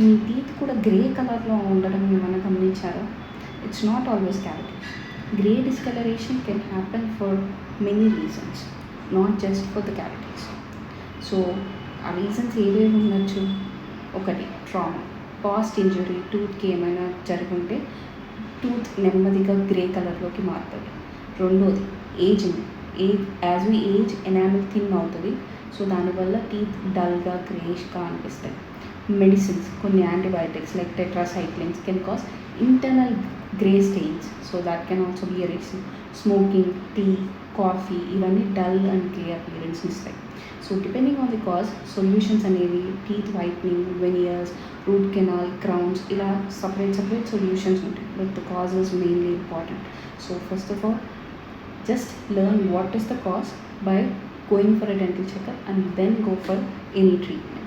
మీ teeth కూడా grey కలర్లో ఉండడం ఏమైనా గమనించారా? It's not always cavity. Grey discolouration can happen for many reasons, not just for the cavities. So ఆ reasons ఏవేవి ఉండొచ్చు? ఒకటి, ట్రామా, పాస్ట్ ఇంజరీ, టూత్కి ఏమైనా జరుగుంటే టూత్ నెమ్మదిగా గ్రే కలర్లోకి మారుతుంది. రెండోది, ageing. As we age enamel thin అవుతుంది, సో దానివల్ల టీత్ డల్గా గ్రేష్గా అనిపిస్తాయి. మెడిసిన్స్, కొన్ని antibiotics like tetracyclines can cause internal grey stains, so that can also be a reason. Smoking, tea, coffee ఇవన్నీ డల్ అండ్ గ్రే అపియరెన్స్ ఇస్తాయి. So depending on the cause, solutions అనేవి teeth whitening, veneers, root canal, crowns ఇలా separate solutions ఉంటాయి, but the cause is mainly important. So first of all, just learn what is the cause by going for a dental checkup and then go for any treatment.